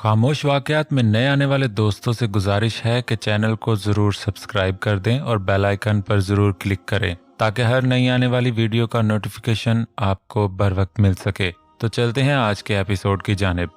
खामोश वाकयात में नए आने वाले दोस्तों से गुजारिश है कि चैनल को ज़रूर सब्सक्राइब कर दें और बेल आइकन पर ज़रूर क्लिक करें ताकि हर नई आने वाली वीडियो का नोटिफिकेशन आपको बर वक्त मिल सके। तो चलते हैं आज के एपिसोड की जानिब।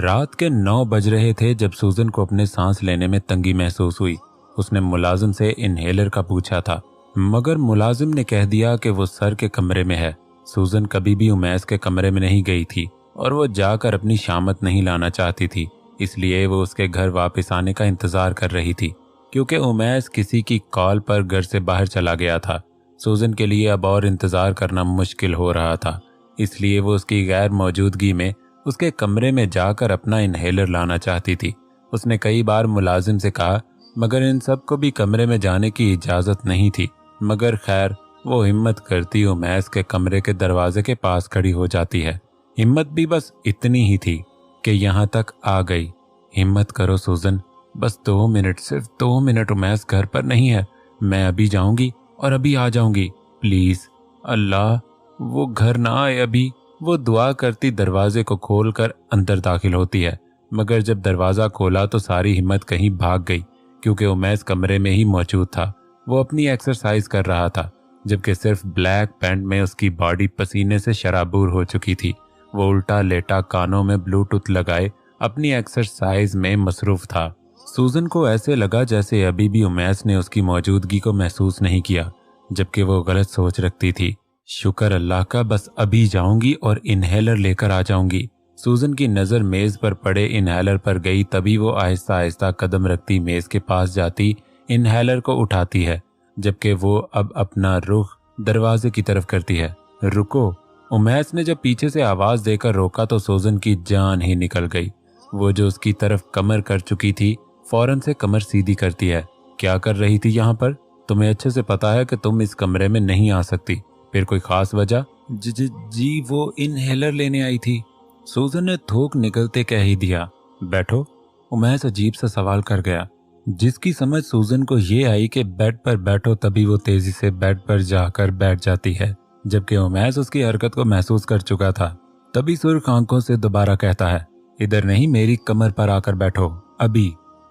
रात के 9 बज रहे थे जब सूजन को अपने सांस लेने में तंगी महसूस हुई। उसने मुलाजिम से इनहेलर का पूछा था, मगर मुलाजिम ने कह दिया कि वो सर के कमरे में है। सूजन कभी भी उमैस के कमरे में नहीं गई थी और वो जाकर अपनी शामत नहीं लाना चाहती थी, इसलिए वो उसके घर वापस आने का इंतजार कर रही थी। क्योंकि उमैस किसी की कॉल पर घर से बाहर चला गया था, सूजन के लिए अब और इंतजार करना मुश्किल हो रहा था। इसलिए वो उसकी गैर मौजूदगी में उसके कमरे में जाकर अपना इनहेलर लाना चाहती थी। उसने कई बार मुलाजिम से कहा, मगर इन सब को भी कमरे में जाने की इजाज़त नहीं थी। मगर खैर, वो हिम्मत करती उमैस के कमरे के दरवाजे के पास खड़ी हो जाती है। हिम्मत भी बस इतनी ही थी कि यहाँ तक आ गई। हिम्मत करो सूजन, बस 2 मिनट, सिर्फ 2 मिनट। उमैस घर पर नहीं है, मैं अभी जाऊंगी और अभी आ जाऊंगी, प्लीज अल्लाह वो घर ना आए अभी। वो दुआ करती दरवाजे को खोलकर अंदर दाखिल होती है, मगर जब दरवाज़ा खोला तो सारी हिम्मत कहीं भाग गई, क्योंकि उमैस कमरे में ही मौजूद था। वो अपनी एक्सरसाइज कर रहा था, जबकि सिर्फ ब्लैक पैंट में उसकी बॉडी पसीने से शराबूर हो चुकी थी। वो उल्टा लेटा कानों में ब्लूटूथ लगाए अपनी एक्सरसाइज में मसरूफ था। सूजन को ऐसे लगा जैसे अभी भी उमैस ने उसकी मौजूदगी को महसूस नहीं किया, जबकि वो गलत सोच रखती थी। शुक्र अल्लाह का, बस अभी जाऊंगी और इनहेलर लेकर आ जाऊंगी। सूजन की नज़र मेज़ पर पड़े इनहेलर पर गई, तभी वो आहिस्ता आहिस्ता कदम रखती मेज़ के पास जाती इनहेलर को उठाती है, जबकि वो अब अपना रुख दरवाजे की तरफ करती है। रुको! उमैस ने जब पीछे से आवाज देकर रोका तो सूजन की जान ही निकल गई। वो जो उसकी तरफ कमर कर चुकी थी, फौरन से कमर सीधी करती है। क्या कर रही थी यहाँ पर? तुम्हें अच्छे से पता है कि तुम इस कमरे में नहीं आ सकती। फिर कोई खास वजह? जी वो इनहेलर लेने आई थी, सूजन ने थूक निकलते कह ही दिया। बैठो, उमैस अजीब सा सवाल कर गया, जिसकी समझ सूजन को ये आई कि बेड पर बैठो, तभी वो तेजी से बेड पर जाकर बैठ जाती है, जबकि उमैस उसकी हरकत को महसूस कर चुका था। तभी सुर्ख आंखों से दोबारा कहता है, इधर नहीं, मेरी कमर पर आकर बैठो अभी।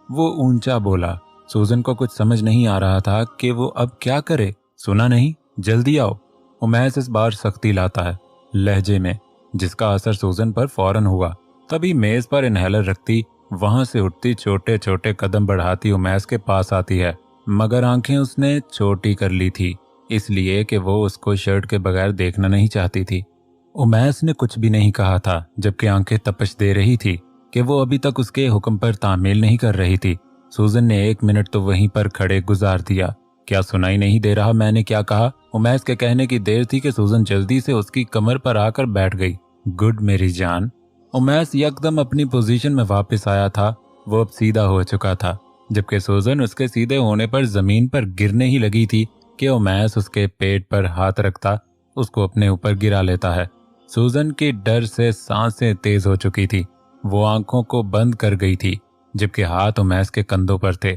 वो ऊंचा बोला। सूजन को कुछ समझ नहीं आ रहा था कि वो अब क्या करे। सुना नहीं? जल्दी आओ। उमैस इस बार सख्ती लाता है लहजे में, जिसका असर सूजन पर फौरन हुआ। तभी मेज पर इनहेलर रखती, वहां से उठती, छोटे छोटे कदम बढ़ाती उमैस के पास आती है, मगर आंखें उसने छोटी कर ली थी, इसलिए कि वो उसको शर्ट के बगैर देखना नहीं चाहती थी। उमैस ने कुछ भी नहीं कहा था, जबकि आंखें तपश दे रही थी कि वो अभी तक उसके हुक्म पर तामील नहीं कर रही थी। सूजन ने 1 मिनट तो वहीं पर खड़े गुजार दिया। क्या सुनाई नहीं दे रहा मैंने क्या कहा? उमैस के कहने की देर थी कि सूजन जल्दी से उसकी कमर पर आकर बैठ गई। गुड मेरी जान। उमैस यकदम अपनी पोजीशन में वापस आया था। वो अब सीधा हो चुका था, जबकि सूजन उसके सीधे होने पर जमीन पर गिरने ही लगी थी कि उमैस उसके पेट पर हाथ रखता उसको अपने ऊपर गिरा लेता है। सूजन की डर से सांसें तेज हो चुकी थी। वो आंखों को बंद कर गई थी, जबकि हाथ उमैस के कंधों पर थे।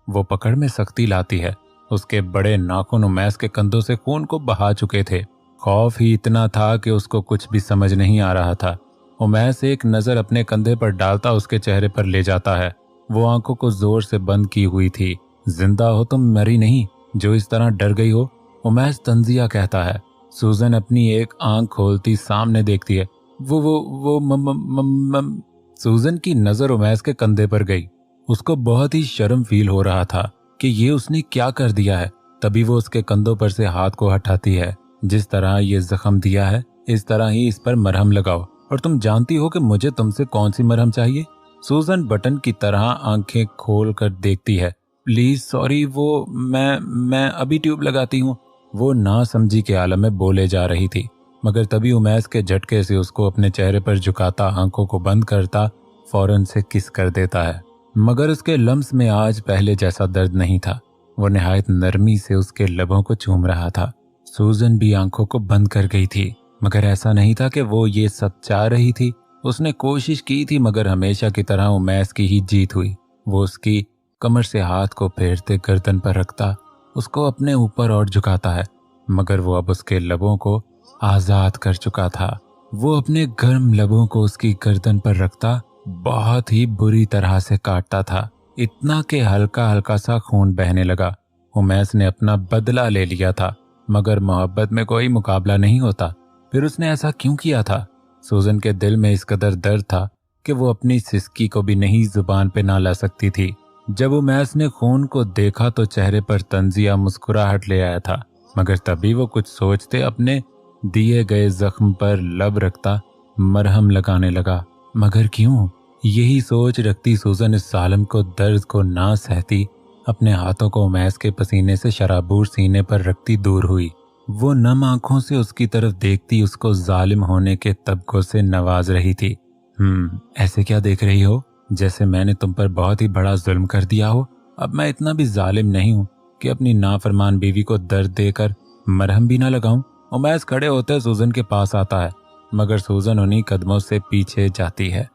वो पकड़ में सख्ती लाती है। उसके बड़े नाखून उमैस के कंधों से खून को बहा चुके थे। खौफ ही इतना था कि उसको कुछ भी समझ नहीं आ रहा था। उमैस एक नजर अपने कंधे पर डालता उसके चेहरे पर ले जाता है। वो आंखों को जोर से बंद की हुई थी। जिंदा हो तुम, मरी नहीं जो इस तरह डर गई हो, उमैस तंजिया कहता है। सूजन अपनी एक आंख खोलती सामने देखती है। वो मम। सूजन की नजर उमैस के कंधे पर गई। उसको बहुत ही शर्म फील हो रहा था कि ये उसने क्या कर दिया है। तभी वो उसके कंधों पर से हाथ को हटाती है। जिस तरह ये जख्म दिया है, इस तरह ही इस पर मरहम लगाओ, और तुम जानती हो कि मुझे तुमसे कौन सी मरहम चाहिए? सूजन बटन की तरह आंखें खोल कर देखती है। प्लीज सॉरी, वो मैं अभी ट्यूब लगाती हूँ। वो ना समझी के आलम में बोले जा रही थी, मगर तभी उमैस के झटके से उसको अपने चेहरे पर झुकाता, आंखों को बंद करता, फौरन से किस कर देता है। मगर उसके लम्स में आज पहले जैसा दर्द नहीं था। वो निहायत नरमी से उसके लबों को चूम रहा था। सूजन भी आंखों को बंद कर गई थी, मगर ऐसा नहीं था कि वो ये सब चाह रही थी। उसने कोशिश की थी, मगर हमेशा की तरह उमैस की ही जीत हुई। वो उसकी कमर से हाथ को फेरते गर्दन पर रखता, उसको अपने ऊपर और झुकाता है, मगर वो अब उसके लबों को आजाद कर चुका था। वो अपने गर्म लबों को उसकी गर्दन पर रखता, बहुत ही बुरी तरह से काटता था, इतना कि हल्का हल्का सा खून बहने लगा। उमैस ने अपना बदला ले लिया था, मगर मोहब्बत में कोई मुकाबला नहीं होता। फिर उसने ऐसा क्यों किया था? सूजन के दिल में इस कदर दर्द था कि वो अपनी सिसकी को भी नहीं जुबान पे ना ला सकती थी। जब उमैस ने खून को देखा तो चेहरे पर तंजिया मुस्कुराहट ले आया था, मगर तभी वो कुछ सोचते अपने दिए गए जख्म पर लब रखता मरहम लगाने लगा। मगर क्यों? यही सोच रखती सूजन इस सालम को दर्द को ना सहती अपने हाथों को उमैस के पसीने से शराबूर सीने पर रखती दूर हुई। वो नम आंखों से उसकी तरफ देखती उसको जालिम होने के तबकों से नवाज रही थी। ऐसे क्या देख रही हो? जैसे मैंने तुम पर बहुत ही बड़ा जुल्म कर दिया हो। अब मैं इतना भी जालिम नहीं हूँ कि अपनी नाफरमान बीवी को दर्द देकर मरहम भी ना लगाऊं। उमैस खड़े होते सूजन के पास आता है, मगर सूजन उन्हीं कदमों से पीछे जाती है।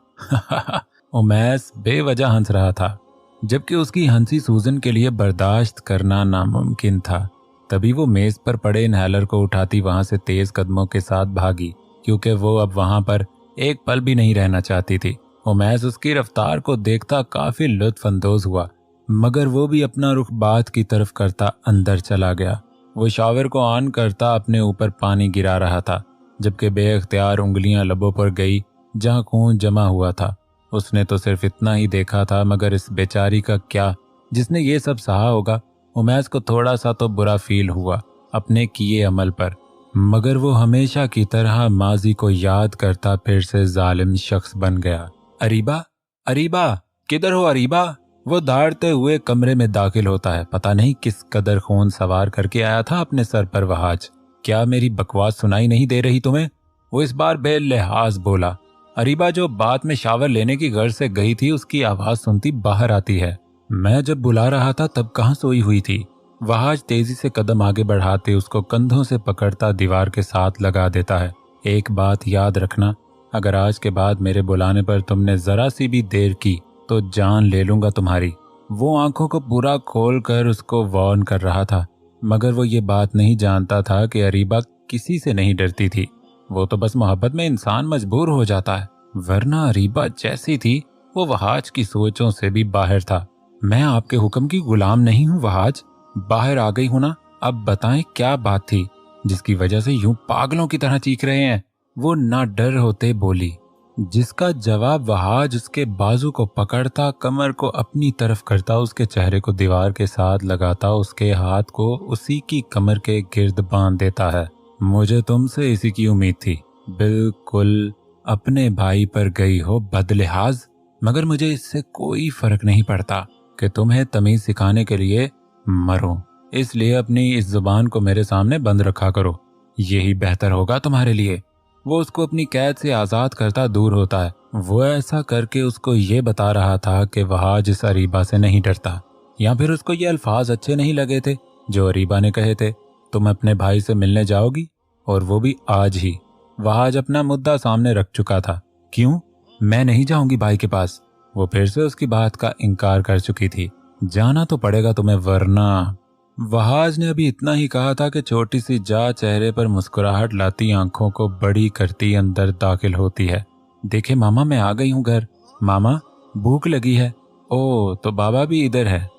उमैस बेवजह हंस रहा था, जबकि उसकी हंसी सूजन के लिए बर्दाश्त करना नामुमकिन था। तभी वो मेज पर पड़े इनहेलर को उठाती वहां से तेज कदमों के साथ भागी, क्योंकि वो अब वहां पर एक पल भी नहीं रहना चाहती थी। उमैस उसकी रफ्तार को देखता काफी लुत्फ अंदोज हुआ, मगर वो भी अपना रुख बात की तरफ करता अंदर चला गया। वो शावर को ऑन करता अपने ऊपर पानी गिरा रहा था, जबकि बेअख्तियार उंगलियां लबों पर गई जहां खून जमा हुआ था। उसने तो सिर्फ इतना ही देखा था, मगर इस बेचारी का क्या जिसने ये सब सहा होगा। उमैस को थोड़ा सा तो बुरा फील हुआ अपने किए अमल पर, मगर वो हमेशा की तरह माजी को याद करता फिर से जालिम शख्स बन गया। अरीबा, अरीबा, किधर हो अरीबा? वो दौड़ते हुए कमरे में दाखिल होता है। पता नहीं किस कदर खून सवार करके आया था अपने सर पर वहाज। क्या मेरी बकवास सुनाई नहीं दे रही तुम्हें? वो इस बार बेलिहाज बोला। अरीबा, जो बात में शावर लेने की गर्ज से गई थी, उसकी आवाज सुनती बाहर आती है। मैं जब बुला रहा था तब कहाँ सोई हुई थी? वहाज तेजी से कदम आगे बढ़ाते उसको कंधों से पकड़ता दीवार के साथ लगा देता है। एक बात याद रखना, अगर आज के बाद मेरे बुलाने पर तुमने जरा सी भी देर की तो जान ले लूंगा तुम्हारी। वो आंखों को पूरा खोल कर उसको वार्न कर रहा था, मगर वो ये बात नहीं जानता था कि अरीबा किसी से नहीं डरती थी। वो तो बस मोहब्बत में इंसान मजबूर हो जाता है, वरना अरीबा जैसी थी वो वहाज की सोचों से भी बाहर था। मैं आपके हुक्म की गुलाम नहीं हूँ वहाज, बाहर आ गई हूं ना। अब बताएं क्या बात थी जिसकी वजह से यूं पागलों की तरह चीख रहे हैं? वो ना डर होते बोली, जिसका जवाब वहाज उसके बाजू को पकड़ता, कमर को अपनी तरफ करता, उसके चेहरे को दीवार के साथ लगाता, उसके हाथ को उसी की कमर के गिर्द बांध देता है। मुझे तुमसे इसी की उम्मीद थी, बिल्कुल अपने भाई पर गई हो बदलिहाज, मगर मुझे इससे कोई फर्क नहीं पड़ता कि तुम्हें तमीज सिखाने के लिए मरो। इसलिए अपनी इस जुबान को मेरे सामने बंद रखा करो, यही बेहतर होगा तुम्हारे लिए। वो उसको अपनी कैद से आजाद करता दूर होता है। वो ऐसा करके उसको ये बता रहा था कि वहाज इस अरीबा से नहीं डरता, या फिर उसको ये अल्फाज अच्छे नहीं लगे थे जो अरीबा ने कहे थे, तुम अपने भाई से मिलने जाओगी, और वो भी आज ही। वहाज अपना मुद्दा सामने रख चुका था। क्यों? मैं नहीं जाऊंगी भाई के पास। वो फिर से उसकी बात का इनकार कर चुकी थी। जाना तो पड़ेगा तुम्हें, वरना। वहाज ने अभी इतना ही कहा था कि छोटी सी जा चेहरे पर मुस्कुराहट लाती आंखों को बड़ी करती अंदर दाखिल होती है। देखे मामा, मैं आ गई हूँ घर। मामा, भूख लगी है। ओ, तो बाबा भी इधर है।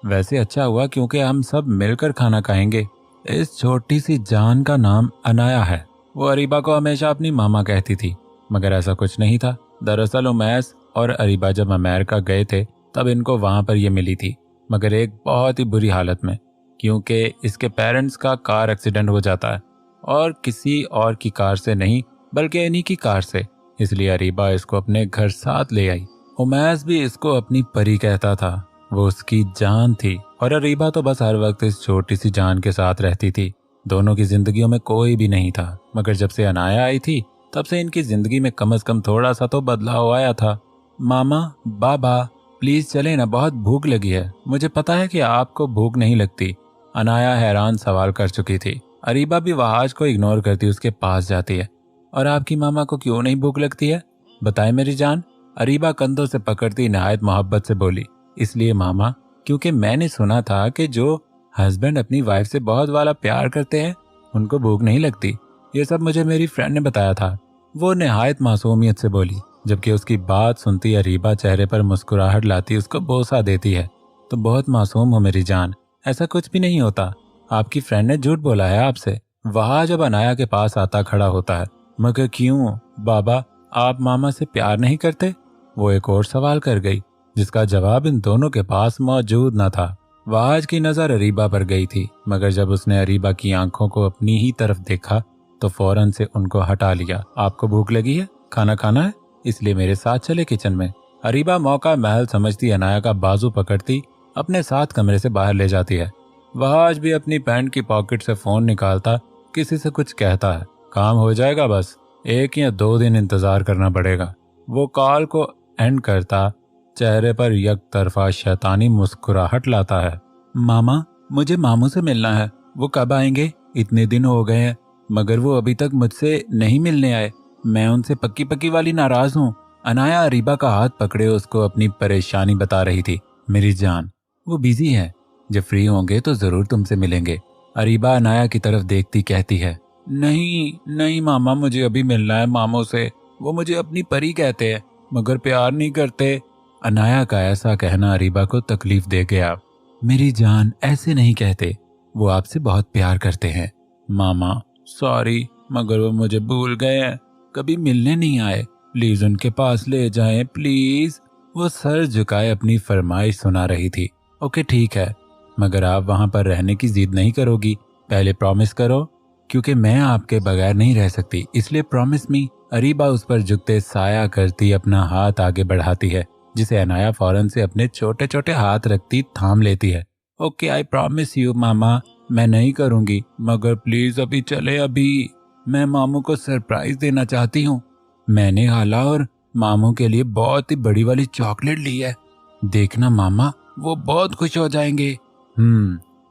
वैसे अच्छा हुआ, क्योंकि हम सब मिलकर खाना खाएंगे। इस छोटी सी जान का नाम अनाया है। वो अरीबा को हमेशा अपनी मामा कहती थी, मगर ऐसा कुछ नहीं था। दरअसल उमैस और अरीबा जब अमेरिका गए थे तब इनको वहां पर यह मिली थी, मगर एक बहुत ही बुरी हालत में, क्योंकि इसके पेरेंट्स का कार एक्सीडेंट हो जाता है, और किसी और की कार से नहीं बल्कि इन्हीं की कार से। इसलिए अरीबा इसको अपने घर साथ ले आई। उमैस भी इसको अपनी परी कहता था, वो उसकी जान थी, और अरीबा तो बस हर वक्त इस छोटी सी जान के साथ रहती थी। दोनों की जिंदगियों में कोई भी नहीं था, मगर जब से अनाया आई थी तब से इनकी जिंदगी में कम से कम थोड़ा सा तो बदलाव आया था। मामा, बाबा, प्लीज चले ना, बहुत भूख लगी है। मुझे पता है कि आपको भूख नहीं लगती। अनाया हैरान सवाल कर चुकी थी। अरीबा भी वहाज को इग्नोर करती उसके पास जाती है। और आपकी मामा को क्यों नहीं भूख लगती है, बताए मेरी जान? अरीबा कंधों से पकड़ती नहायत मोहब्बत से बोली, इसलिए मामा, क्योंकि मैंने सुना था कि जो हस्बैंड अपनी वाइफ से बहुत वाला प्यार करते हैं उनको भूख नहीं लगती। ये सब मुझे मेरी फ्रेंड ने बताया था। वो नहायत मासूमियत से बोली। जबकि उसकी बात सुनती अरीबा चेहरे पर मुस्कुराहट लाती उसको बोसा देती है। तो बहुत मासूम हो मेरी जान, ऐसा कुछ भी नहीं होता। आपकी फ्रेंड ने झूठ बोला है आपसे। वहाज जब अनाया के पास आता खड़ा होता है। मगर क्यों बाबा, आप मामा से प्यार नहीं करते? वो एक और सवाल कर गई जिसका जवाब इन दोनों के पास मौजूद न था। वहाज की नजर अरीबा पर गई थी, मगर जब उसने अरीबा की आंखों को अपनी ही तरफ देखा तो फौरन से उनको हटा लिया। आपको भूख लगी है? खाना खाना है? इसलिए मेरे साथ चले किचन में। अरीबा मौका महल समझती अनाया का बाजू पकड़ती अपने साथ कमरे से बाहर ले जाती है। वहाज भी अपनी पैंट की पॉकेट से फोन निकालता किसी से कुछ कहता है। काम हो जाएगा, बस 1 या 2 दिन इंतजार करना पड़ेगा। वो कॉल को एंड करता चेहरे पर एक तरफा शैतानी मुस्कुराहट लाता है। मामा, मुझे मामू से मिलना है। वो कब आएंगे? इतने दिन हो गए हैं मगर वो अभी तक मुझसे नहीं मिलने आए। मैं उनसे पक्की पक्की वाली नाराज हूँ। अनाया अरीबा का हाथ पकड़े उसको अपनी परेशानी बता रही थी। मेरी जान, वो बिजी है, जब फ्री होंगे तो जरूर तुमसे मिलेंगे। अरीबा अनाया की तरफ देखती कहती है। नहीं नहीं मामा, मुझे अभी मिलना है मामू से। वो मुझे अपनी परी कहते हैं मगर प्यार नहीं करते। अनाया का ऐसा कहना अरीबा को तकलीफ दे गया। मेरी जान, ऐसे नहीं कहते, वो आपसे बहुत प्यार करते हैं। मामा सॉरी, मगर वो मुझे भूल गए हैं, कभी मिलने नहीं आए। प्लीज उनके पास ले जाएं प्लीज। वो सर झुकाए अपनी फरमाइश सुना रही थी। ओके ठीक है, मगर आप वहां पर रहने की जिद नहीं करोगी? पहले प्रॉमिस करो, क्योंकि मैं आपके बगैर नहीं रह सकती, इसलिए प्रॉमिस मी। अरीबा उस पर झुकते साया करती अपना हाथ आगे बढ़ाती है, जिसे अनाया फौरन से अपने छोटे छोटे हाथ रखती थाम लेती है। ओके आई प्रॉमिस यू मामा, मैं नहीं करूंगी, मगर प्लीज अभी चले। अभी मैं मामू को सरप्राइज देना चाहती हूँ। मैंने हाला और मामू के लिए बहुत ही बड़ी वाली चॉकलेट ली है। देखना मामा, वो बहुत खुश हो जाएंगे।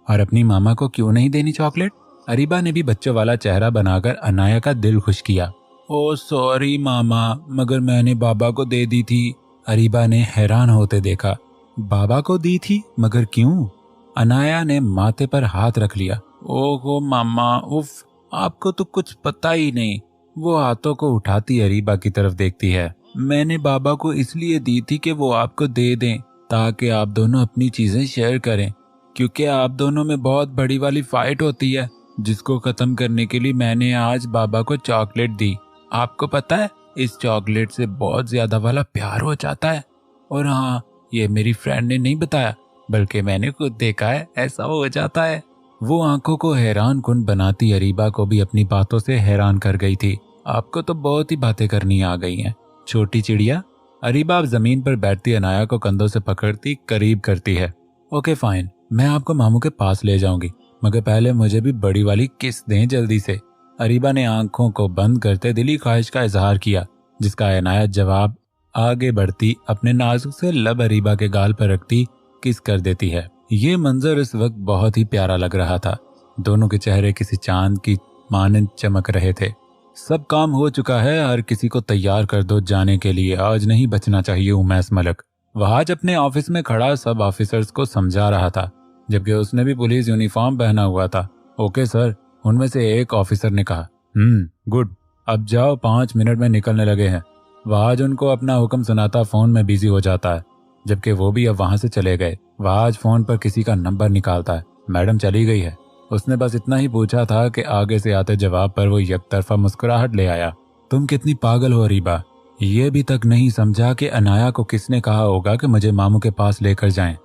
और अपनी मामा को क्यों नहीं देनी चॉकलेट? अरीबा ने भी बच्चों वाला चेहरा बनाकर अनाया का दिल खुश किया। ओ सॉरी मामा, मगर मैंने बाबा को दे दी थी। अरीबा ने हैरान होते देखा। बाबा को दी थी, मगर क्यों? अनाया ने माथे पर हाथ रख लिया। ओहो मामा, उफ, आपको तो कुछ पता ही नहीं। वो हाथों को उठाती अरीबा की तरफ देखती है। मैंने बाबा को इसलिए दी थी कि वो आपको दे दें, ताकि आप दोनों अपनी चीजें शेयर करें, क्योंकि आप दोनों में बहुत बड़ी वाली फाइट होती है, जिसको खत्म करने के लिए मैंने आज बाबा को चॉकलेट दी। आपको पता है, इस चॉकलेट से बहुत ज्यादा वाला प्यार हो जाता है। और हाँ, ये मेरी फ्रेंड ने नहीं बताया, बल्कि मैंने खुद देखा है, ऐसा हो जाता है। वो आंखों को हैरान कुन बनाती अरीबा को भी अपनी बातों से हैरान कर गई थी। आपको तो बहुत ही बातें करनी आ गई हैं, छोटी चिड़िया। अरीबा अब जमीन पर बैठती अनाया को कंधों से पकड़ती करीब करती है। ओके फाइन, मैं आपको मामू के पास ले जाऊंगी, मगर पहले मुझे भी बड़ी वाली किस दें जल्दी से। अरीबा ने आंखों को बंद करते दिली ख्वाहिश का इजहार किया, जिसका अनाया जवाब आगे बढ़ती अपने नाजुक से लब अरीबा के गाल पर रखती किस कर देती है। ये मंजर इस वक्त बहुत ही प्यारा लग रहा था। दोनों के चेहरे किसी चांद की मानंद चमक रहे थे। सब काम हो चुका है, हर किसी को तैयार कर दो जाने के लिए, आज नहीं बचना चाहिए उमैस मलक। वहाज अपने ऑफिस में खड़ा सब ऑफिसर्स को समझा रहा था, जबकि उसने भी पुलिस यूनिफॉर्म पहना हुआ था। ओके सर, उनमें से एक ऑफिसर ने कहा। गुड, अब जाओ, 5 मिनट में निकलने लगे हैं। वहाज उनको अपना हुक्म सुनाता फोन में बिजी हो जाता है, जबकि वो भी अब वहां से चले गए। वहाज फोन पर किसी का नंबर निकालता है। मैडम चली गई है। उसने बस इतना ही पूछा था कि आगे से आते जवाब पर वो एक तरफा मुस्कुराहट ले आया। तुम कितनी पागल हो अरीबा, ये भी तक नहीं समझा कि अनाया को किसने कहा होगा कि मुझे मामू के पास लेकर जाएं।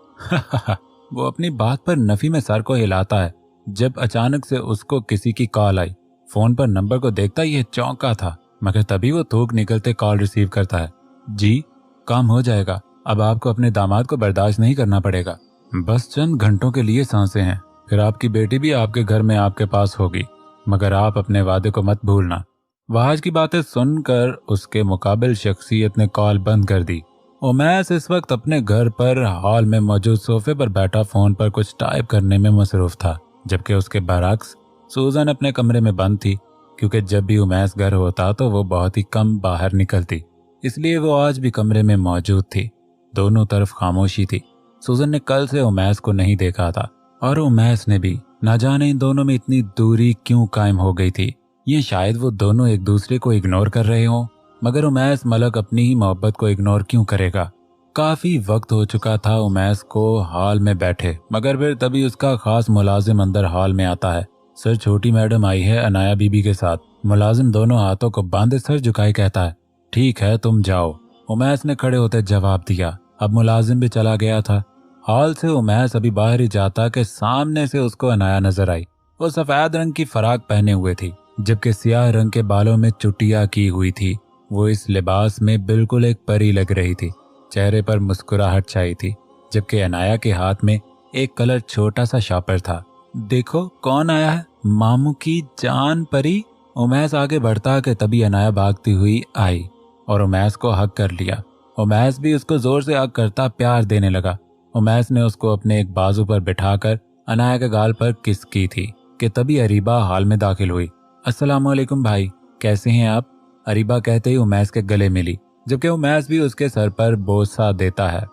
वो अपनी बात पर नफी में सर को हिलाता है, जब अचानक से उसको किसी की कॉल आई। फोन पर नंबर को देखता ये चौंका था, मगर तभी वो थूक निकलते कॉल रिसीव करता है। जी, काम हो जाएगा, अब आपको अपने दामाद को बर्दाश्त नहीं करना पड़ेगा। बस चंद घंटों के लिए सांसें हैं, फिर आपकी बेटी भी आपके घर में आपके पास होगी, मगर आप अपने वादे को मत भूलना। वहाज की बातें सुनकर उसके मुकाबिल शख्सियत ने कॉल बंद कर दी। उमैस इस वक्त अपने घर पर हॉल में मौजूद सोफे पर बैठा फोन पर कुछ टाइप करने में मसरूफ था, जबकि उसके बरअक्स सूजन अपने कमरे में बंद थी, क्योंकि जब भी उमैस घर होता तो वो बहुत ही कम बाहर निकलती, इसलिए वो आज भी कमरे में मौजूद थी। दोनों तरफ खामोशी थी। सूजन ने कल से उमैस को नहीं देखा था, और उमैस ने भी। ना जाने इन दोनों में इतनी दूरी क्यों कायम हो गई थी। ये शायद वो दोनों एक दूसरे को इग्नोर कर रहे हों, मगर उमैस मलक अपनी ही मोहब्बत को इग्नोर क्यों करेगा। काफी वक्त हो चुका था उमैस को हॉल में बैठे, मगर फिर तभी उसका खास मुलाजिम अंदर हॉल में आता है। सर छोटी मैडम आई है अनाया बीबी के साथ। मुलाजिम दोनों हाथों को बांधे सर झुकाए कहता है, ठीक है तुम जाओ। उमैस ने खड़े होते जवाब दिया। अब मुलाजिम भी चला गया था। हॉल से उमैस अभी बाहर ही जाता कि सामने से उसको अनाया नजर आई। वो सफेद रंग की फराक पहने हुए थी, जबकि सियाह रंग के बालों में चुटिया की हुई थी। वो इस लिबास में बिल्कुल एक परी लग रही थी। चेहरे पर मुस्कुराहट छाई थी, जबकि अनाया के हाथ में एक कलर छोटा सा शॉपर था। देखो कौन आया है, मामू की जान परी। उमैस आगे बढ़ता कि तभी अनाया भागती हुई आई और उमैस को हक कर लिया। उमैस भी उसको जोर से हक करता प्यार देने लगा। उमैस ने उसको अपने एक बाजू पर बिठाकर अनाया के गाल पर किस की थी कि तभी अरीबा हाल में दाखिल हुई। अस्सलामुअलैकुम भाई, कैसे हैं आप? अरीबा कहते ही उमैस के गले मिली, जबकि उमैस भी उसके सर पर बोसा देता है।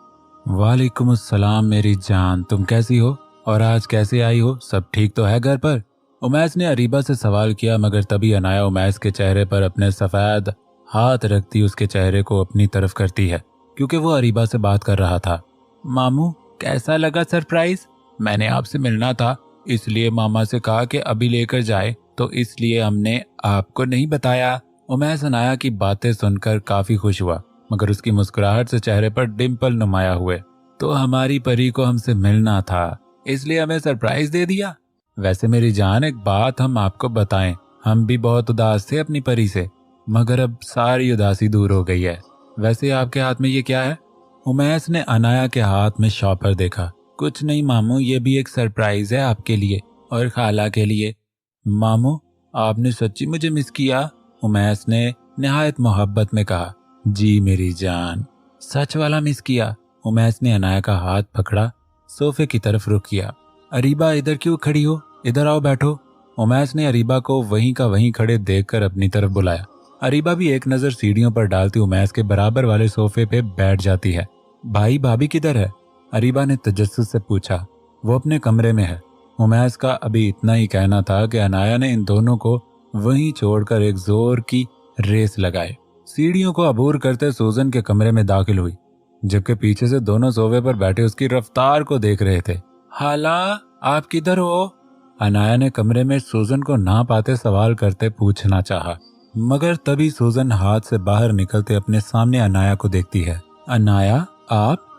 वालेकुम अस्सलाम मेरी जान, तुम कैसी हो और आज कैसे आई हो? सब ठीक तो है घर पर? उमैस ने अरीबा से सवाल किया, मगर तभी अनाया उमैस के चेहरे पर अपने सफेद हाथ रखती उसके चेहरे को अपनी तरफ करती है, क्योंकि वो अरीबा से बात कर रहा था। मामू कैसा लगा सरप्राइज? मैंने आपसे मिलना था, इसलिए मामा से कहा कि अभी लेकर जाए, तो इसलिए हमने आपको नहीं बताया। उमैस अनाया की बातें सुनकर काफी खुश हुआ, मगर उसकी मुस्कुराहट से चेहरे पर डिम्पल नुमाया हुए। तो हमारी परी को हमसे मिलना था, इसलिए हमें सरप्राइज दे दिया। वैसे मेरी जान एक बात हम आपको बताएं, हम भी बहुत उदास थे अपनी परी से, मगर अब सारी उदासी दूर हो गई है। वैसे आपके हाथ में ये क्या है? उमैस ने अनाया के हाथ में शॉपर देखा। कुछ नहीं मामू, ये भी एक सरप्राइज है आपके लिए और खाला के लिए। मामू आपने सच्ची मुझे मिस किया? उमैस ने निहायत मोहब्बत में कहा। जी मेरी जान, सच वाला मिस किया। उमैस ने अनाया का हाथ पकड़ा, सोफे की तरफ रुख किया। अरीबा इधर क्यों खड़ी हो, इधर आओ बैठो। उमैस ने अरीबा को वहीं का वहीं खड़े देखकर अपनी तरफ बुलाया। अरीबा भी एक नजर सीढ़ियों पर डालती उमैस के बराबर वाले सोफे पे बैठ जाती है। भाई भाभी किधर है? अरीबा ने तजस्सुस से पूछा। वो अपने कमरे में है। उमैस का अभी इतना ही कहना था कि अनाया ने इन दोनों को वहीं छोड़कर एक जोर की रेस लगाए। सीढ़ियों को अबूर करते सूजन के कमरे में दाखिल हुई, जबकि पीछे से दोनों सोफे पर बैठे उसकी रफ्तार को देख रहे थे। हाला आप किधर हो? अनाया ने कमरे में सूजन को ना पाते सवाल करते पूछना चाहा, मगर तभी सूजन हाथ से बाहर निकलते अपने सामने अनाया को देखती है। अनाया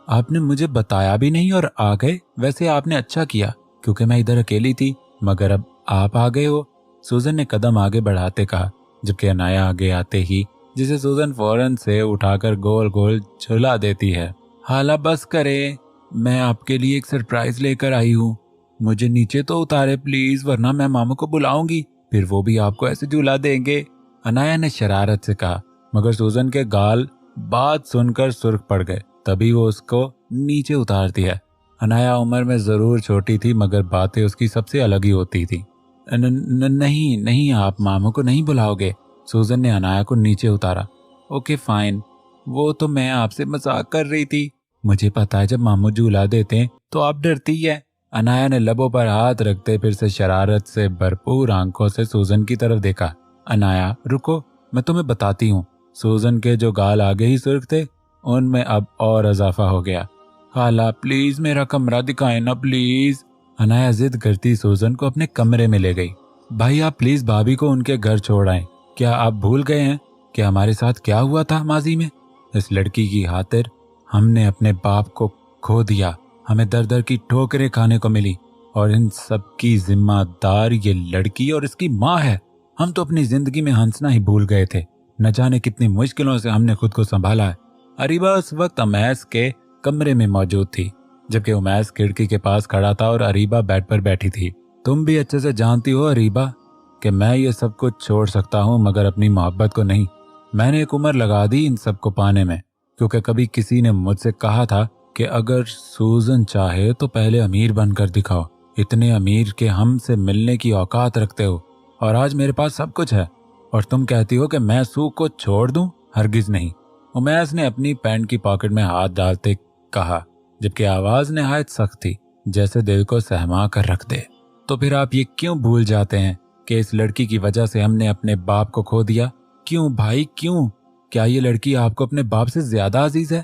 आपने मुझे बताया भी नहीं और आ गए। वैसे आपने अच्छा किया, क्योंकि मैं इधर अकेली थी, मगर अब आप आ गए हो। सूजन ने कदम आगे बढ़ाते कहा, जबकि अनाया आगे आते ही जिसे सूजन फौरन से उठाकर गोल गोल झुला देती है। हाला बस करे, मैं आपके लिए एक सरप्राइज लेकर आई हूँ। मुझे नीचे तो उतारे प्लीज, वरना मैं मामू को बुलाऊंगी, फिर वो भी आपको ऐसे झुला देंगे। अनाया ने शरारत से कहा, मगर सूजन के गाल बात सुनकर सुर्ख पड़ गए। तभी वो उसको नीचे उतारती है। अनाया उम्र में जरूर छोटी थी, मगर बातें उसकी सबसे अलग ही होती थी। नहीं, आप मामू को नहीं बुलाओगे। सूजन ने अनाया को नीचे उतारा। ओके फाइन, वो तो मैं आपसे मजाक कर रही थी। मुझे पता है जब मामू झूला देते हैं तो आप डरती है। अनाया ने लबों पर हाथ रखते फिर से शरारत से भरपूर आंखों से सूजन की तरफ देखा। अनाया रुको, मैं तुम्हें बताती हूँ। सूजन के जो गाल आगे ही सुर्ख थे, उनमें अब और इजाफा हो गया। खाला प्लीज मेरा कमरा दिखाएं ना प्लीज। अनाया जिद करती सूजन को अपने कमरे में ले गई। भाई आप प्लीज भाभी को उनके घर छोड़ आए। क्या आप भूल गए हैं कि हमारे साथ क्या हुआ था माजी में? इस लड़की की खातिर हमने अपने बाप को खो दिया, हमें दर दर की ठोकरें खाने को मिली, और इन सब की जिम्मेदार ये लड़की और इसकी माँ है। हम तो अपनी जिंदगी में हंसना ही भूल गए थे। न जाने कितनी मुश्किलों से हमने खुद को संभाला है। अरीबा उस वक्त उमैस के कमरे में मौजूद थी, जबकि उमैस खिड़की के पास खड़ा था और अरीबा बेड पर बैठी थी। तुम भी अच्छे से जानती हो अरीबा कि मैं ये सब कुछ छोड़ सकता हूँ, मगर अपनी मोहब्बत को नहीं। मैंने एक उम्र लगा दी इन सब को पाने में, क्योंकि कभी किसी ने मुझसे कहा था कि अगर सूजन चाहे तो पहले अमीर बनकर दिखाओ। इतने अमीर के हमसे मिलने की औकात रखते हो, और आज मेरे पास सब कुछ है, और तुम कहती हो कि मैं सू को छोड़ दूं? हरगिज नहीं। उमैस ने अपनी पैंट की पॉकेट में हाथ डालते कहा, जबकि आवाज निहायत सख्त थी, जैसे दिल को सहमा कर रख दे। तो फिर आप ये क्यों भूल जाते हैं कि इस लड़की की वजह से हमने अपने बाप को खो दिया? क्यों भाई क्यों? क्या ये लड़की आपको अपने बाप से ज्यादा अजीज है?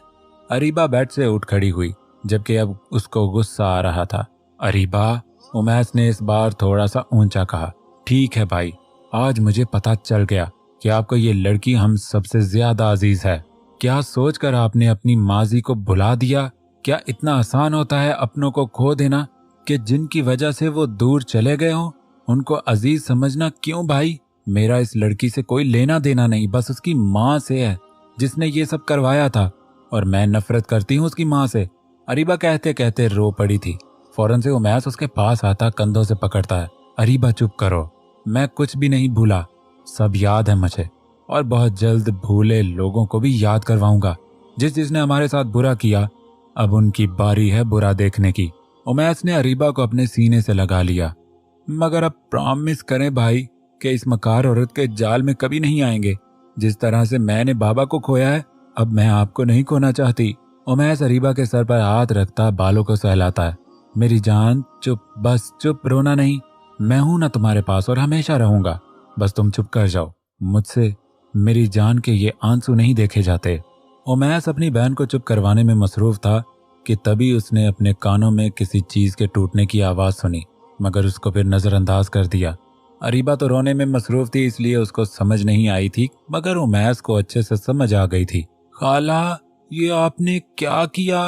अरीबा बेड से उठ खड़ी हुई, जबकि अब उसको गुस्सा आ रहा था। अरीबा, उमैस ने इस बार थोड़ा सा ऊंचा कहा। ठीक है भाई, आज मुझे पता चल गया कि आपको ये लड़की हम सबसे ज्यादा अजीज है। क्या सोचकर आपने अपनी माजी को भुला दिया? क्या इतना आसान होता है अपनों को खो देना कि जिनकी वजह से वो दूर चले गए हों उनको अजीज समझना क्यों भाई? मेरा इस लड़की से कोई लेना देना नहीं, बस उसकी माँ से है जिसने ये सब करवाया था, और मैं नफरत करती हूँ उसकी माँ से। अरीबा कहते कहते रो पड़ी थी। फौरन से उमैस उसके पास आता, कंधों से पकड़ता है। अरीबा चुप करो, मैं कुछ भी नहीं भूला, सब याद है मुझे, और बहुत जल्द भूले लोगों को भी याद करवाऊंगा। जिसने हमारे साथ बुरा किया, अब उनकी बारी है बुरा देखने की। उमैस ने अरीबा को अपने सीने से लगा लिया। मगर अब प्रॉमिस करें भाई कि इस मकार औरत के जाल में कभी नहीं आएंगे। जिस तरह से मैंने बाबा को खोया है, अब मैं आपको नहीं खोना चाहती। उमैस अरीबा के सर पर हाथ रखता बालों को सहलाता है। मेरी जान चुप, बस चुप, रोना नहीं। मैं हूं ना तुम्हारे पास और हमेशा रहूंगा। बस तुम चुप कर जाओ। मुझसे मेरी जान के ये आंसू नहीं देखे जाते। उमैस अपनी बहन को चुप करवाने में मसरूफ था कि तभी उसने अपने कानों में किसी चीज के टूटने की आवाज सुनी, मगर उसको फिर नजरअंदाज कर दिया। अरीबा तो रोने में मसरूफ थी, इसलिए उसको समझ नहीं आई थी, मगर उमैस को अच्छे से समझ आ गई थी। खाला, ये आपने क्या किया?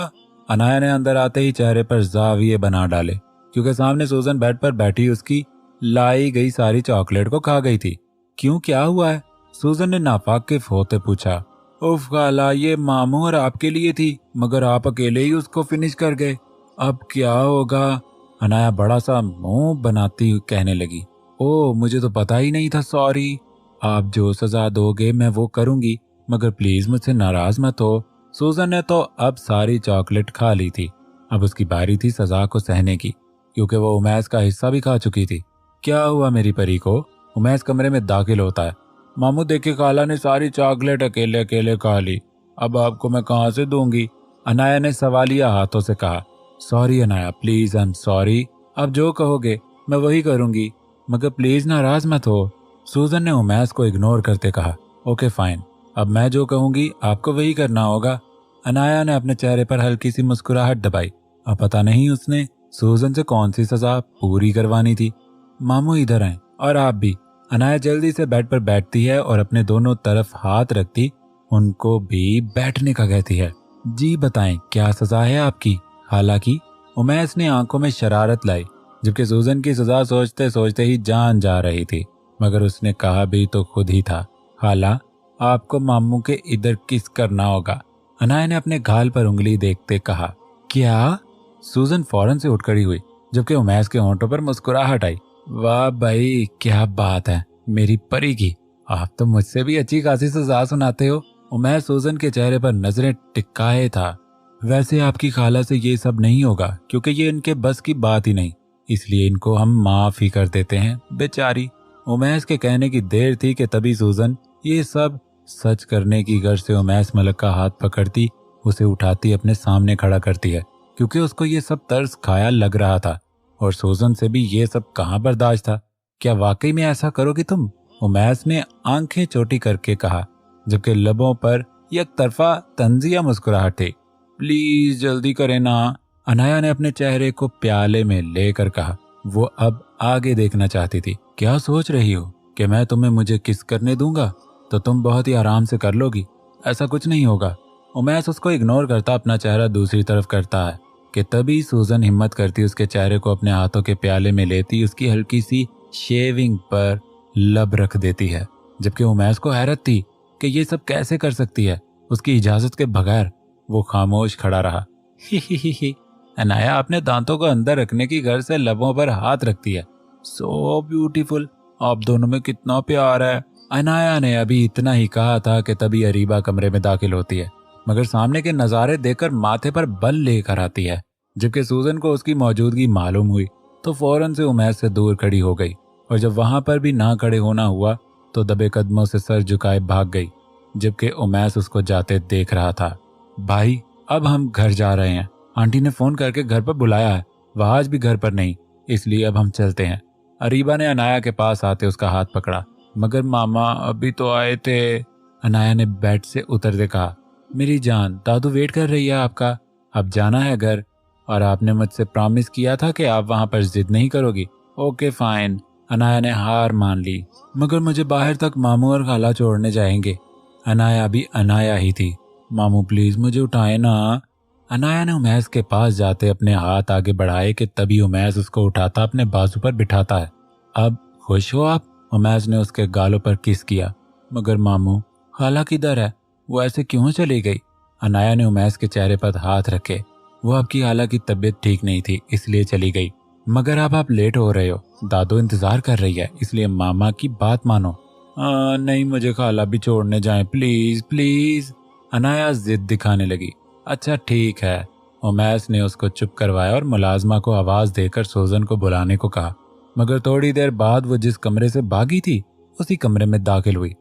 अनाया ने अंदर आते ही चेहरे पर जाविये बना डाले, क्योंकि सामने सूजन बेड पर बैठी उसकी लाई गई सारी चॉकलेट को खा गई थी। क्यों, क्या हुआ है? सूजन ने नाफाकिफ होते पूछा। उफ खाला, ये मामू और आपके लिए थी, मगर आप अकेले ही उसको फिनिश कर गए। अब क्या होगा? अनाया बड़ा सा मुंह बनाती हुई कहने लगी। ओ, मुझे तो पता ही नहीं था, सॉरी। आप जो सजा दोगे मैं वो करूंगी, मगर प्लीज मुझसे नाराज मत हो। सूजन ने तो अब सारी चॉकलेट खा ली थी। अब उसकी बारी थी सजा को सहने की, क्योंकि वो उमैस का हिस्सा भी खा चुकी थी। क्या हुआ मेरी परी को? उमैस कमरे में दाखिल होता है। मामू देखे, खाला ने सारी चॉकलेट अकेले अकेले खा ली, अब आपको मैं कहाँ से दूंगी? अनाया ने सवालिया हाथों से कहा। Sorry Anaya, please, I am sorry. अब जो कहोगे मैं वही करूंगी, मगर प्लीज नाराज मत हो। सूजन ने उमैस को इग्नोर करते कहा। ओके फाइन, अब मैं जो कहूंगी आपको वही करना होगा। अनाया ने अपने चेहरे पर हल्की सी मुस्कुराहट दबाई। अब पता नहीं उसने सूजन से कौन सी सजा पूरी करवानी थी। मामू इधर आए, और आप भी। अनाया जल्दी से बेड पर बैठती है और अपने दोनों तरफ हाथ रखती उनको भी बैठने का कहती है। जी बताएं, क्या सजा है आपकी? हालांकि उमैस ने आंखों में शरारत लाई, जबकि सूजन की सजा सोचते सोचते ही जान जा रही थी, मगर उसने कहा भी तो खुद ही था। हाला, आपको मामू के इधर किस करना होगा। अनाया ने अपने गाल पर उंगली देखते कहा। क्या? सूजन फौरन से उठ खड़ी हुई, जबकि उमैस के होंठों पर मुस्कुराहट आई। वाह भाई, क्या बात है मेरी परी की, आप तो मुझसे भी अच्छी खासी सजा सुनाते हो। उमैस सूजन के चेहरे पर नजरें टिकाए था। वैसे आपकी खाला से ये सब नहीं होगा, क्योंकि ये इनके बस की बात ही नहीं, इसलिए इनको हम माफ ही कर देते हैं। बेचारी। उमैस के कहने की देर थी कि तभी सूजन ये सब सच करने की गर्ज से उमैस मलक का हाथ पकड़ती, उसे उठाती अपने सामने खड़ा करती है, क्योंकि उसको ये सब तर्स खाया लग रहा था, और सूजन से भी ये सब कहाँ बर्दाश्त था। क्या वाकई में ऐसा करोगी तुम? उमैस ने आंखें चोटी करके कहा, जबकि लबों पर एक तरफा तंजिया मुस्कुराहट थी। प्लीज जल्दी करें ना। अनाया ने अपने चेहरे को प्याले में लेकर कहा। वो अब आगे देखना चाहती थी। क्या सोच रही हो कि मैं तुम्हें मुझे किस करने दूंगा तो तुम बहुत ही आराम से कर लोगी? ऐसा कुछ नहीं होगा। उमैस उसको इग्नोर करता अपना चेहरा दूसरी तरफ करता है कि तभी सूजन हिम्मत करती उसके चेहरे को अपने हाथों के प्याले में लेती उसकी हल्की सी शेविंग पर लब रख देती है, जबकि उमैस को हैरत थी कि ये सब कैसे कर सकती है उसकी इजाजत के बगैर। वो खामोश खड़ा रहा। ही अनाया अपने दांतों को अंदर रखने की गर्ज से लबों पर हाथ रखती है। सो ब्यूटीफुल, आप दोनों में कितना प्यार है। अनाया ने अभी इतना ही कहा था कि तभी अरीबा कमरे में दाखिल होती है, मगर सामने के नजारे देखकर माथे पर बल लेकर आती है। जबकि सूजन को उसकी मौजूदगी मालूम हुई तो फौरन से उमैस से दूर खड़ी हो गई, और जब वहां पर भी ना खड़े होना हुआ तो दबे कदमों से सर झुकाए भाग गई, जबकि उमैस उसको जाते देख रहा था। भाई, अब हम घर जा रहे हैं। आंटी ने फोन करके घर पर बुलाया है, वह आज भी घर पर नहीं, इसलिए अब हम चलते हैं। अरीबा ने अनाया के पास आते उसका हाथ पकड़ा। मगर मामा अभी तो आए थे। अनाया ने बेड से उतरते कहा, मेरी जान, दादू वेट कर रही है आपका। अब जाना है घर, और आपने मुझसे प्रॉमिस किया था कि आप वहां पर जिद नहीं करोगी। Okay fine. अनाया ने हार मान ली। मगर मुझे बाहर तक मामू और खाला छोड़ने जाएंगे। अनाया भी अनाया ही थी। मामू प्लीज मुझे उठाए ना। अनाया ने उमैस के पास जाते अपने हाथ आगे बढ़ाए कि तभी उमैस उसको उठाता अपने बाजू पर बिठाता है। अब खुश हो आप? उमैस ने उसके गालों पर किस किया। मगर मामू, खाला किधर है? वो ऐसे क्यों चली गई? अनाया ने उमैस के चेहरे पर हाथ रखे। वो आपकी खाला की तबीयत ठीक नहीं थी इसलिए चली गई। मगर अब आप लेट हो रहे हो, दादू इंतजार कर रही है, इसलिए मामा की बात मानो। नहीं, मुझे खाला भी छोड़ने जाएं प्लीज प्लीज। अनाया जिद दिखाने लगी। अच्छा ठीक है। उमैस ने उसको चुप करवाया और मुलाजमा को आवाज देकर सूजन को बुलाने को कहा। मगर थोड़ी देर बाद वो जिस कमरे से भागी थी उसी कमरे में दाखिल हुई।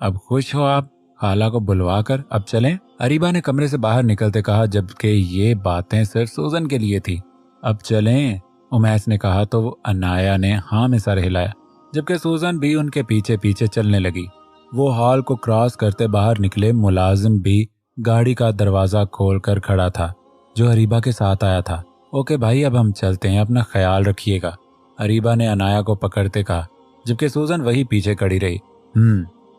अब खुश हो आप? खाला को बुलवा कर अब चलें? अरीबा ने कमरे से बाहर निकलते कहा, जबकि ये बातें सिर्फ सूजन के लिए थी। अब चलें? उमैस ने कहा तो अनाया ने हाँ में सर हिलाया, जबकि सूजन भी उनके पीछे पीछे चलने लगी। वो हॉल को क्रॉस करते बाहर निकले। मुलाजिम भी गाड़ी का दरवाजा खोलकर खड़ा था, जो अरीबा के साथ आया था। ओके भाई, अब हम चलते हैं, अपना ख्याल रखिएगा, अरीबा ने अनाया को पकड़ते कहा, जबकि सूजन वही पीछे खड़ी रही।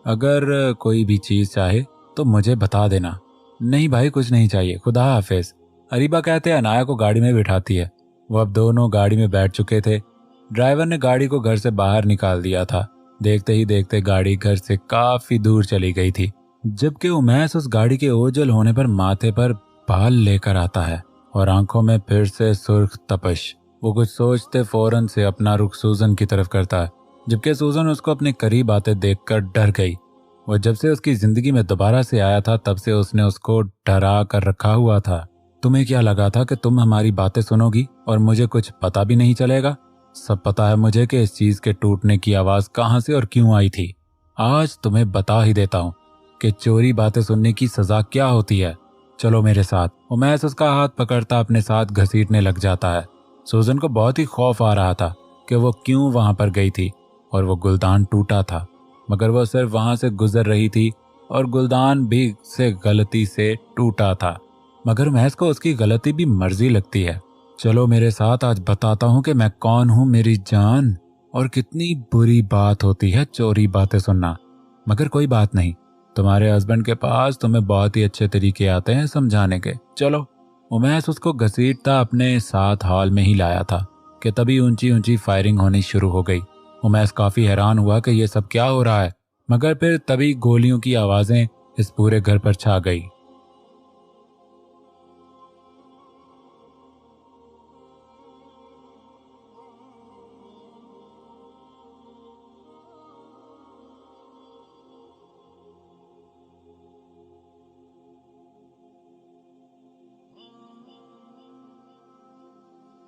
अगर कोई भी चीज चाहे तो मुझे बता देना। नहीं भाई, कुछ नहीं चाहिए, खुदा हाफिज, अरीबा कहते अनाया को गाड़ी में बिठाती है। वो अब दोनों गाड़ी में बैठ चुके थे। ड्राइवर ने गाड़ी को घर से बाहर निकाल दिया था। देखते ही देखते गाड़ी घर से काफी दूर चली गई थी, जबकि उमैस उस गाड़ी के ओझल होने पर माथे पर बाल लेकर आता है और आंखों में फिर से सुर्ख तपश। वो कुछ सोचते फौरन से अपना रुख सूजन की तरफ करता है, जबकि सूजन उसको अपने करीब आते देखकर डर गई। वो जब से उसकी जिंदगी में दोबारा से आया था तब से उसने उसको डरा कर रखा हुआ था। तुम्हें क्या लगा था कि तुम हमारी बातें सुनोगी और मुझे कुछ पता भी नहीं चलेगा? सब पता है मुझे कि इस चीज के टूटने की आवाज कहां से और क्यों आई थी। आज तुम्हें बता ही देता हूँ कि चोरी बातें सुनने की सजा क्या होती है। चलो मेरे साथ। उमैस उसका हाथ पकड़ता अपने साथ घसीटने लग जाता है। सूजन को बहुत ही खौफ आ रहा था कि वो क्यों वहां पर गई थी, और वो गुलदान टूटा था, मगर वो सिर्फ वहां से गुजर रही थी और गुलदान भी से गलती से टूटा था। मगर महज को उसकी गलती भी मर्जी लगती है। चलो मेरे साथ, आज बताता हूँ कि मैं कौन हूँ मेरी जान, और कितनी बुरी बात होती है चोरी बातें सुनना। मगर कोई बात नहीं, तुम्हारे हस्बैंड के पास तुम्हें बहुत ही अच्छे तरीके आते हैं समझाने के। चलो। उमैस उसको घसीटता अपने साथ हॉल में ही लाया था कि तभी ऊंची ऊंची फायरिंग होनी शुरू हो गई। उमैस काफी हैरान हुआ कि यह सब क्या हो रहा है, मगर फिर तभी गोलियों की आवाजें इस पूरे घर पर छा गई।